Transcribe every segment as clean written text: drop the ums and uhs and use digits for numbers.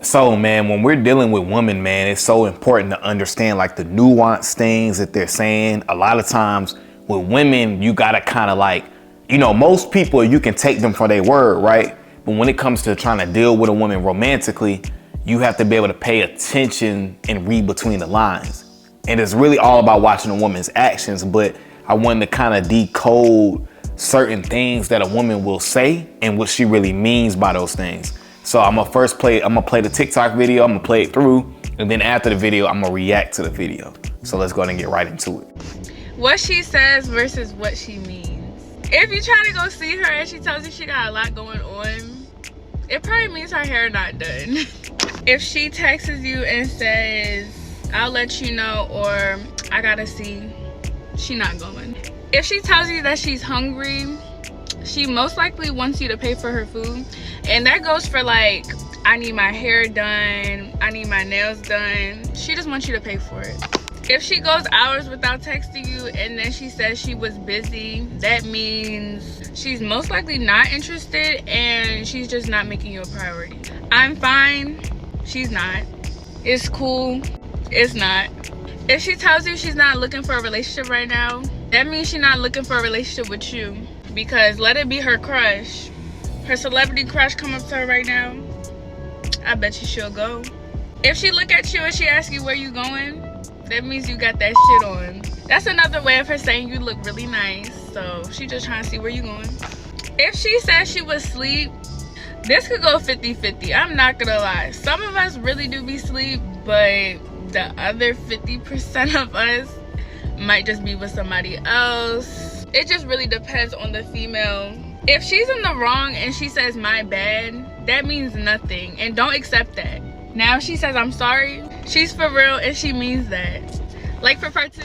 So man, when we're dealing with women, man, it's so important to understand like the nuanced things that they're saying. A lot of times with women, you gotta kind of like, most people, you can take them for their word, right? But when it comes to trying to deal with a woman romantically, you have to be able to pay attention and read between the lines. And it's really all about watching a woman's actions, but I wanted to kind of decode certain things that a woman will say and what she really means by those things. So I'm gonna play the TikTok video, I'm gonna play it through, and then after the video, I'm gonna react to the video. So let's go ahead and get right into it. What she says versus what she means. If you try to go see her and she tells you she got a lot going on, it probably means her hair not done. If she texts you and says, I'll let you know, or I gotta see, she not going. If she tells you that she's hungry, she most likely wants you to pay for her food. And that goes for like, I need my hair done, I need my nails done. She just wants you to pay for it. If she goes hours without texting you and then she says she was busy, that means she's most likely not interested and she's just not making you a priority. I'm fine, she's not. It's cool, it's not. If she tells you she's not looking for a relationship right now, that means she's not looking for a relationship with you. Because let it be her crush, her celebrity crush come up to her right now, I bet you she'll go. If she look at you and she asks you where you going, that means you got that shit on. That's another way of her saying you look really nice. So she just trying to see where you going. If she says she was asleep, this could go 50-50. I'm not gonna lie. Some of us really do be asleep, but the other 50% of us might just be with somebody else. It just really depends on the female. If she's in the wrong and she says my bad, that means nothing, and don't accept that. Now if she says I'm sorry, she's for real and she means that. Like for part 2,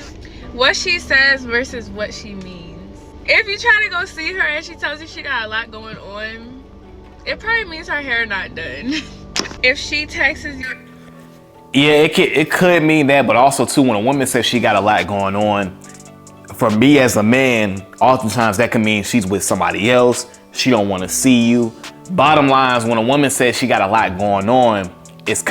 what she says versus what she means. If you try to go see her and she tells you she got a lot going on, it probably means her hair not done. If she texts you, yeah, it could mean that, but also too, when a woman says she got a lot going on, for me as a man, oftentimes that can mean she's with somebody else, she don't want to see you. Bottom line is, when a woman says she got a lot going on, it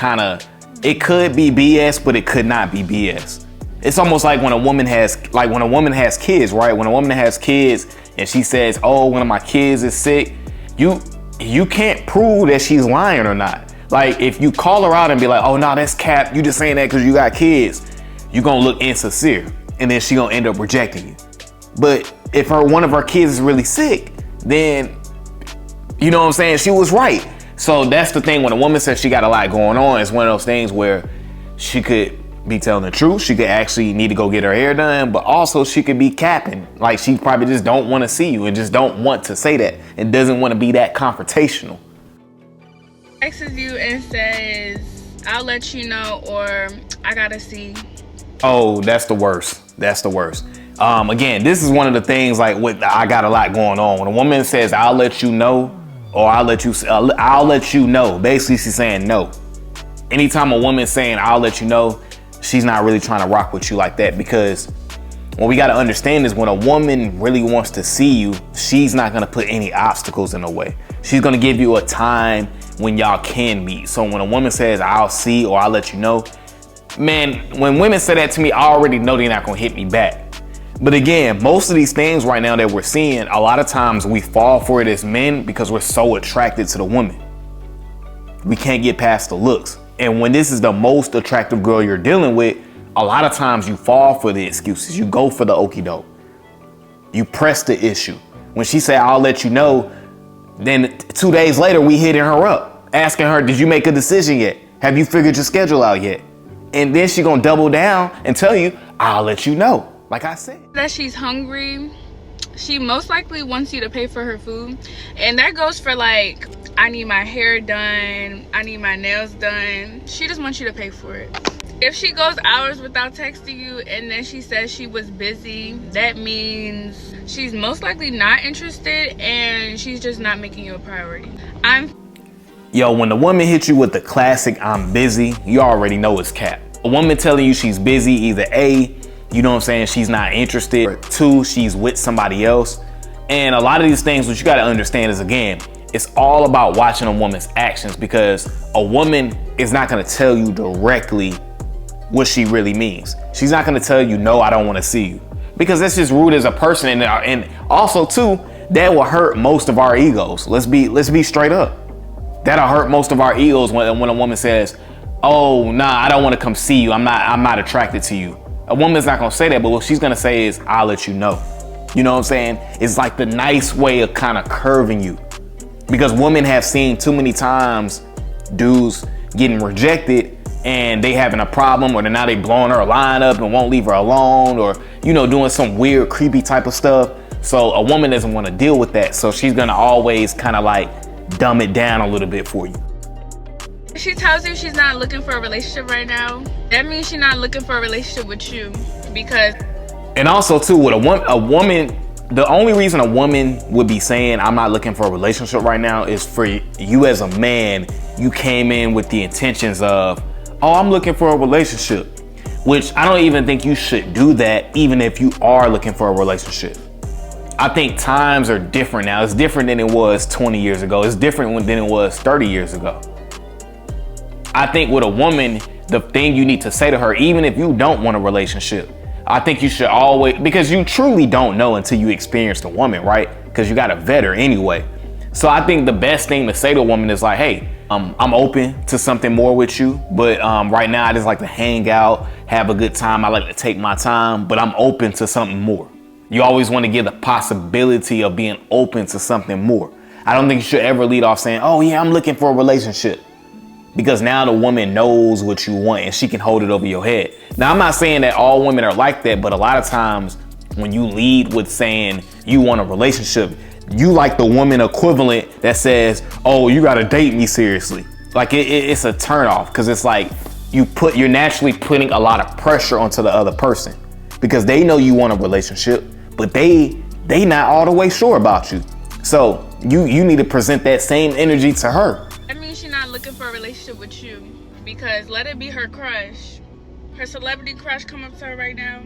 could be BS, but it could not be BS. It's almost like when a woman has kids, right? When a woman has kids and she says, oh, one of my kids is sick, you can't prove that she's lying or not. Like if you call her out and be like, oh no, that's cap, you just saying that because you got kids, you gonna look insincere and then she gonna end up rejecting you. But if one of her kids is really sick, then you know what I'm saying, she was right. So that's the thing, when a woman says she got a lot going on, it's one of those things where she could be telling the truth, she could actually need to go get her hair done, but also she could be capping. Like she probably just don't want to see you and just don't want to say that and doesn't want to be that confrontational. texts you and says, I'll let you know, or I gotta see. Oh, that's the worst. That's the worst. Again, this is one of the things like with I got a lot going on. When a woman says, I'll let you know, or I'll let you know, basically she's saying no. Anytime a woman's saying I'll let you know, she's not really trying to rock with you like that, because what we got to understand is when a woman really wants to see you, she's not going to put any obstacles in the way. She's going to give you a time when y'all can meet. So when a woman says I'll see or I'll let you know, man, when women say that to me, I already know they're not going to hit me back. But again, most of these things right now that we're seeing, a lot of times we fall for it as men because we're so attracted to the woman. We can't get past the looks. And when this is the most attractive girl you're dealing with, a lot of times you fall for the excuses. You go for the okie doke. You press the issue. When she said, I'll let you know, then 2 days later, we hitting her up, asking her, did you make a decision yet? Have you figured your schedule out yet? And then she gonna double down and tell you, I'll let you know. Like I said. That she's hungry, she most likely wants you to pay for her food. And that goes for like, I need my hair done, I need my nails done. She just wants you to pay for it. If she goes hours without texting you and then she says she was busy, that means she's most likely not interested and she's just not making you a priority. Yo, when the woman hits you with the classic I'm busy, you already know it's cap. A woman telling you she's busy, either A, you know what I'm saying, she's not interested, or 2, she's with somebody else. And a lot of these things, what you gotta understand is, again, it's all about watching a woman's actions, because a woman is not going to tell you directly what she really means. She's not going to tell you, no, I don't want to see you, because that's just rude as a person. And also too, that will hurt most of our egos. Let's be straight up. That'll hurt most of our egos when a woman says, oh, nah, I don't want to come see you. I'm not attracted to you. A woman's not going to say that, but what she's going to say is, I'll let you know. You know what I'm saying? It's like the nice way of kind of curving you, because women have seen too many times dudes getting rejected and they having a problem, or now they blowing her line up and won't leave her alone, or, you know, doing some weird, creepy type of stuff. So a woman doesn't want to deal with that. So she's going to always kind of like dumb it down a little bit for you. If she tells you she's not looking for a relationship right now, that means she's not looking for a relationship with you. Because, and also too, with a woman, the only reason a woman would be saying I'm not looking for a relationship right now is for you as a man. You came in with the intentions of, oh, I'm looking for a relationship, which I don't even think you should do that, even if you are looking for a relationship. I think times are different now. It's different than it was 20 years ago. It's different than it was 30 years ago. I think with a woman, the thing you need to say to her, even if you don't want a relationship, I think you should always, because you truly don't know until you experience the woman, right? Because you got to vet her anyway. So I think the best thing to say to a woman is like, hey, I'm open to something more with you, but right now I just like to hang out, have a good time. I like to take my time, but I'm open to something more. You always want to give the possibility of being open to something more. I don't think you should ever lead off saying, oh yeah, I'm looking for a relationship, because now the woman knows what you want and she can hold it over your head. Now, I'm not saying that all women are like that, but a lot of times when you lead with saying you want a relationship, you like the woman equivalent that says, oh, you got to date me seriously. Like it's a turnoff, because it's like you're naturally putting a lot of pressure onto the other person, because they know you want a relationship, but they not all the way sure about you. So you need to present that same energy to her. that means she's not looking for a relationship with you, because let it be her crush. Her celebrity crush come up to her right now,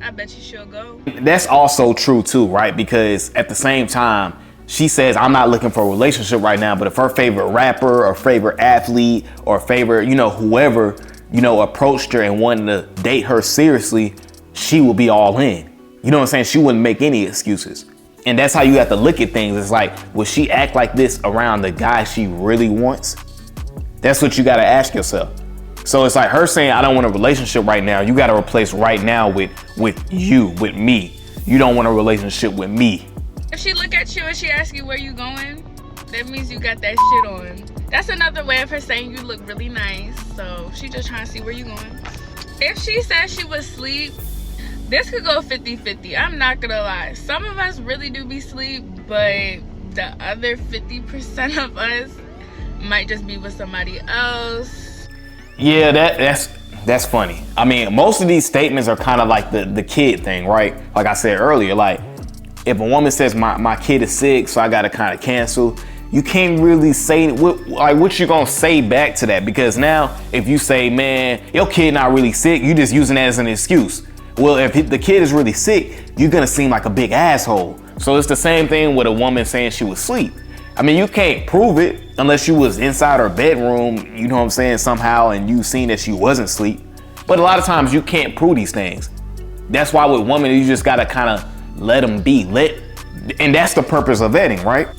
I bet you she'll go. That's also true too, right? Because at the same time, she says, I'm not looking for a relationship right now, but if her favorite rapper or favorite athlete or favorite, whoever, approached her and wanted to date her seriously, she will be all in. You know what I'm saying? She wouldn't make any excuses. And that's how you have to look at things. It's like, would she act like this around the guy she really wants? That's what you got to ask yourself. So it's like her saying, I don't want a relationship right now. You got to replace right now with you, with me. You don't want a relationship with me. If she look at you and she asks you where you going, that means you got that shit on. That's another way of her saying you look really nice. So she just trying to see where you going. If she says she was asleep, this could go 50-50. I'm not gonna lie. Some of us really do be asleep, but the other 50% of us might just be with somebody else. Yeah, that's funny. I mean, most of these statements are kind of like the kid thing, right? Like I said earlier, like if a woman says my kid is sick, so I gotta kind of cancel, you can't really say what you gonna say back to that, because now if you say, man, your kid not really sick, you just using that as an excuse. Well, if the kid is really sick, you're gonna seem like a big asshole. So it's the same thing with a woman saying she was asleep. I mean, you can't prove it unless you was inside her bedroom, you know what I'm saying, somehow, and you seen that she wasn't asleep. But a lot of times you can't prove these things. That's why with women, you just gotta kind of let them be. And that's the purpose of vetting, right?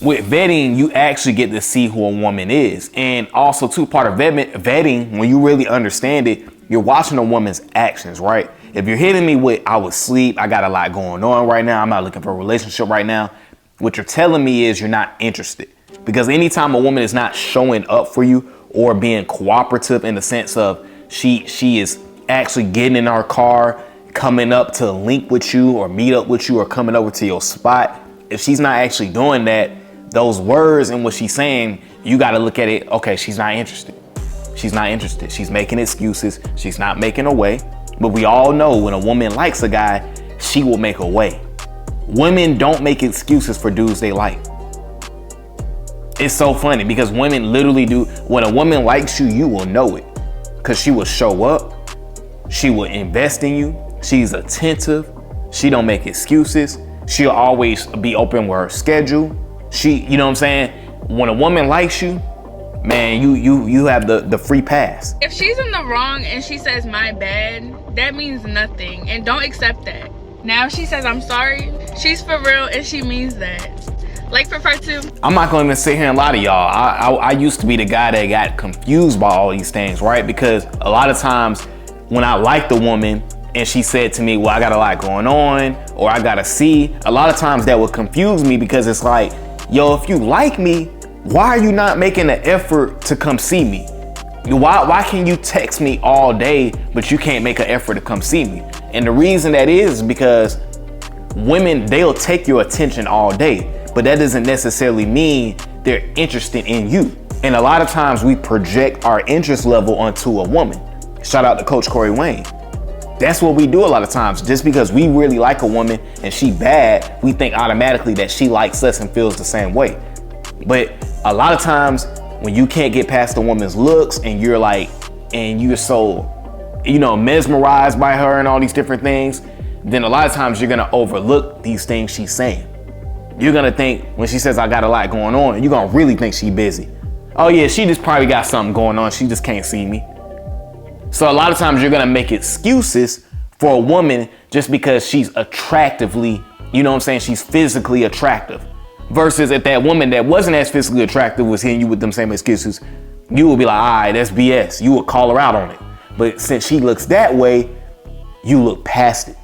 With vetting, you actually get to see who a woman is. And also too, part of vetting, when you really understand it, you're watching a woman's actions, right? If you're hitting me with, I was asleep, I got a lot going on right now, I'm not looking for a relationship right now, what you're telling me is you're not interested. Because anytime a woman is not showing up for you or being cooperative in the sense of she is actually getting in her car, coming up to link with you or meet up with you or coming over to your spot, if she's not actually doing that, those words and what she's saying, you got to look at it, okay, she's not interested. She's not interested. She's making excuses. She's not making a way. But we all know when a woman likes a guy, she will make a way. Women don't make excuses for dudes they like. It's so funny because women literally do. When a woman likes you, you will know it, because she will show up. She will invest in you. She's attentive. She don't make excuses. She'll always be open with her schedule. You know what I'm saying? When a woman likes you, man, you have the free pass. If she's in the wrong and she says my bad, that means nothing, and don't accept that. Now if she says I'm sorry, she's for real and she means that. Like for part 2. I'm not gonna even sit here and lie to y'all. I used to be the guy that got confused by all these things, right? Because a lot of times when I liked the woman and she said to me, well, I got a lot going on, or I gotta see, a lot of times that would confuse me, because it's like, yo, if you like me, why are you not making an effort to come see me? Why can you text me all day, but you can't make an effort to come see me? And the reason that is because women, they'll take your attention all day, but that doesn't necessarily mean they're interested in you. And a lot of times we project our interest level onto a woman. Shout out to Coach Corey Wayne. That's what we do a lot of times. Just because we really like a woman and she bad, we think automatically that she likes us and feels the same way. But a lot of times when you can't get past a woman's looks and you're so, mesmerized by her and all these different things, then a lot of times you're gonna overlook these things she's saying. You're gonna think when she says I got a lot going on, you're gonna really think she busy. Oh yeah, she just probably got something going on. She just can't see me. So a lot of times you're gonna make excuses for a woman just because she's attractively, she's physically attractive. Versus if that woman that wasn't as physically attractive was hitting you with them same excuses, you would be like, all right, that's BS. You would call her out on it. But since she looks that way, you look past it.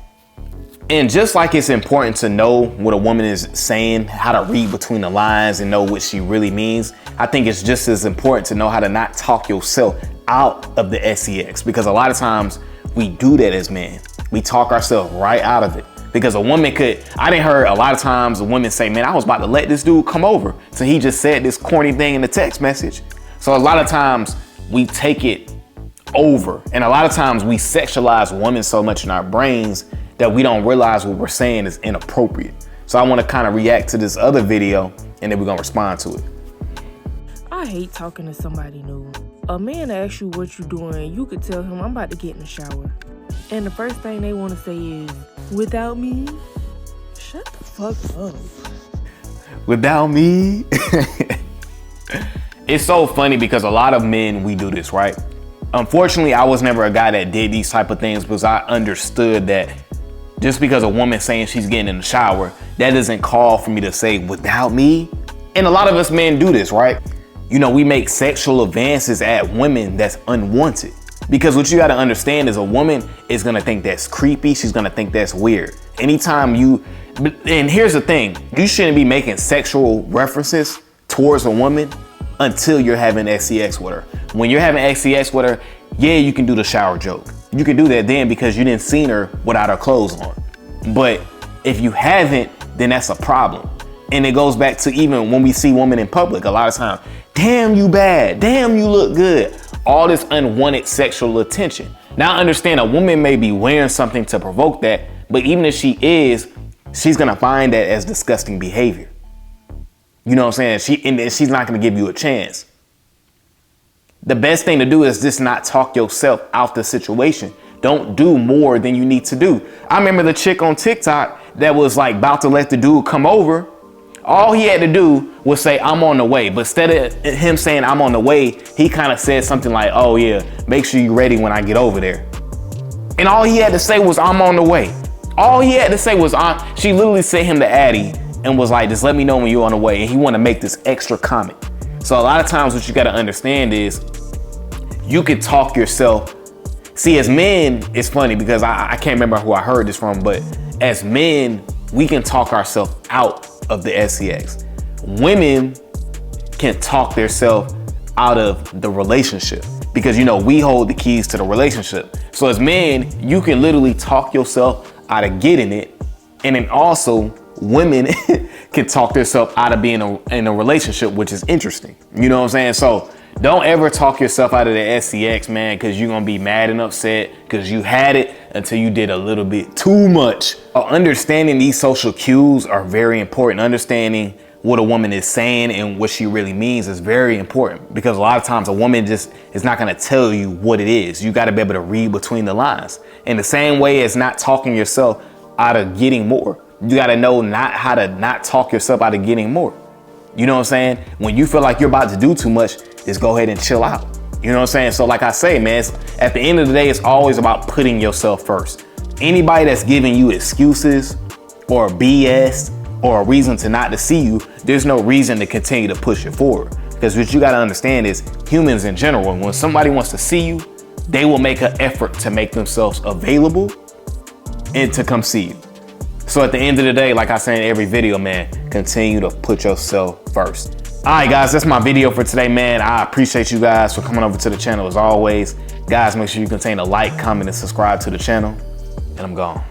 And just like it's important to know what a woman is saying, how to read between the lines and know what she really means, I think it's just as important to know how to not talk yourself out of the sex, because a lot of times we do that as men. We talk ourselves right out of it. Because a woman I didn't hear a lot of times women say, man, I was about to let this dude come over, so he just said this corny thing in the text message. So a lot of times we take it over, and a lot of times we sexualize women so much in our brains that we don't realize what we're saying is inappropriate. So I want to kind of react to this other video, and then we're gonna respond to it. I hate talking to somebody new. A man asks you what you doing, you could tell him I'm about to get in the shower. And the first thing they want to say is, without me? Shut the fuck up. Without me? It's so funny because a lot of men, we do this, right? Unfortunately, I was never a guy that did these type of things, because I understood that just because a woman's saying she's getting in the shower, that doesn't call for me to say without me. And a lot of us men do this, right? We make sexual advances at women that's unwanted. Because what you gotta understand is a woman is gonna think that's creepy. She's gonna think that's weird. And here's the thing, you shouldn't be making sexual references towards a woman until you're having sex with her. When you're having sex with her, yeah, you can do the shower joke. You can do that then because you didn't seen her without her clothes on. But if you haven't, then that's a problem. And it goes back to even when we see women in public, a lot of times, damn, you bad, damn, you look good. All this unwanted sexual attention. Now understand, a woman may be wearing something to provoke that, but even if she is, she's gonna find that as disgusting behavior. You know what I'm saying? She's not gonna give you a chance. The best thing to do is just not talk yourself out the situation. Don't do more than you need to do. I remember the chick on TikTok that was like about to let the dude come over. All he had to do was say, I'm on the way. But instead of him saying, I'm on the way, he kind of said something like, oh yeah, make sure you're ready when I get over there. And all he had to say was, I'm on the way. All he had to say was, she literally sent him to Addy and was like, just let me know when you're on the way. And he want to make this extra comment. So a lot of times what you got to understand is you can talk yourself. See, as men, it's funny because I can't remember who I heard this from, but as men, we can talk ourselves out of the sex. Women can talk themselves out of the relationship because we hold the keys to the relationship. So as men, you can literally talk yourself out of getting it, and then also women can talk themselves out of being in a relationship, which is interesting. You know what I'm saying? So don't ever talk yourself out of the sex, man, because you're gonna be mad and upset because you had it until you did a little bit too much. Understanding these social cues are very important. Understanding what a woman is saying and what she really means is very important, because a lot of times a woman just is not gonna tell you what it is. You gotta be able to read between the lines. In the same way as not talking yourself out of getting more, you gotta know how to not talk yourself out of getting more. You know what I'm saying? When you feel like you're about to do too much, just go ahead and chill out. You know what I'm saying? So like I say, man, at the end of the day, it's always about putting yourself first. Anybody that's giving you excuses or BS or a reason to not to see you, there's no reason to continue to push it forward. Because what you got to understand is humans in general, when somebody wants to see you, they will make an effort to make themselves available and to come see you. So at the end of the day, like I say in every video, man, continue to put yourself first. All right, guys, that's my video for today, man. I appreciate you guys for coming over to the channel as always. Guys, make sure you continue to like, comment, and subscribe to the channel. And I'm gone.